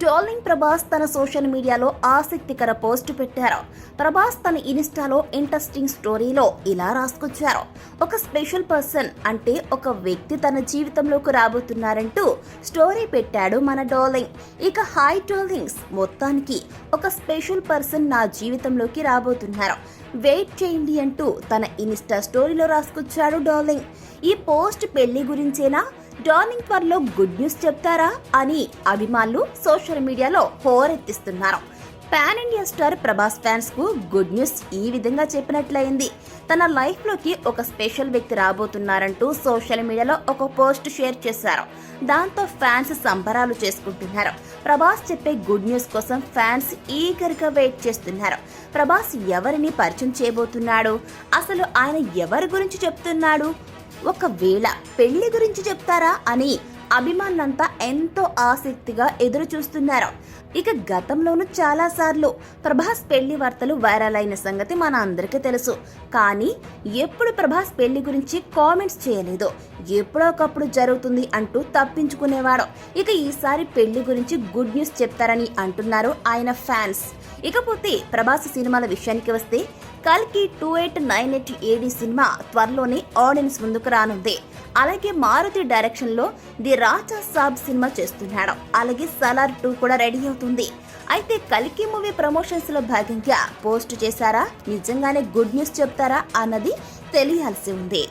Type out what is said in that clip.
Darling Prabhas తన social మీడియాలో ఆసక్తికర పోస్ట్ పెట్టారు. ప్రభాస్ తన ఇన్స్టాలో ఇంట్రెస్టింగ్ స్టోరీలో ఇలా రాసుకొచ్చారు. ఒక స్పెషల్ పర్సన్ అంటే ఒక వ్యక్తి తన జీవితంలోకి రాబోతున్నారంటూ స్టోరీ పెట్టాడు మన డార్లింగ్. ఇక హాయ్ డార్లింగ్స్, మొత్తానికి ఒక స్పెషల్ పర్సన్ నా జీవితంలోకి రాబోతున్నారు, వెయిట్ చేయండి అంటూ తన ఇన్స్టా స్టోరీలో రాసుకొచ్చాడు డార్లింగ్. ఈ పోస్ట్ పెళ్లి గురించేనా, డార్లింగ్ త్వరలో గుడ్ న్యూస్ చెప్తారా అని అభిమానులు సోషల్ మీడియాలో హోరెత్తిస్తున్నారు. Pan India star Prabhas fans కు గుడ్ న్యూస్ ఈ విధంగా చెప్పినట్లయింది. తన లైఫ్ లోకి ఒక స్పెషల్ వ్యక్తి రాబోతున్నారంటూ సోషల్ మీడియాలో ఒక పోస్ట్ షేర్ చేశారు. దాంతో ఫ్యాన్స్ సంబరాలు చేసుకుంటున్నారు. ప్రభాస్ చెప్పే గుడ్ న్యూస్ కోసం ఫ్యాన్స్ ఈగర్ గా వెయిట్ చేస్తున్నారు. ప్రభాస్ ఎవరిని పరిచయం చేయబోతున్నాడు, అసలు ఆయన ఎవరి గురించి చెప్తున్నాడు, ఒకవేళ పెళ్లి గురించి చెప్తారా అని అభిమానులంతా ఎంతో ఆసక్తిగా ఎదురు చూస్తున్నారు. ఇక గతంలోనూ చాలా సార్లు ప్రభాస్ పెళ్లి వార్తలు వైరల్ అయిన సంగతి మన అందరికీ తెలుసు. కానీ ఎప్పుడు ప్రభాస్ పెళ్లి గురించి కామెంట్స్ చేయలేదు, ఎప్పుడో ఒకప్పుడు జరుగుతుంది అంటూ తప్పించుకునేవాడు. ఇక ఈసారి పెళ్లి గురించి గుడ్ న్యూస్ చెప్తారని అంటున్నారు ఆయన ఫ్యాన్స్. ఇకపోతే ప్రభాస్ సినిమాల విషయానికి వస్తే కల్కి 2898 AD సినిమా త్వరలోనే ఆడియన్స్ ముందుకు రానుంది. అలాగే మారుతి డైరెక్షన్ లో ది రాజా సాబ్ సినిమా చేస్తున్నాడు. అలాగే సలార్ 2 కూడా రెడీ అవుతుంది. అయితే కల్కి మూవీ ప్రమోషన్స్ లో భాగంగా పోస్ట్ చేశారా, నిజంగానే గుడ్ న్యూస్ చెప్తారా అన్నది తెలియాల్సి ఉంది.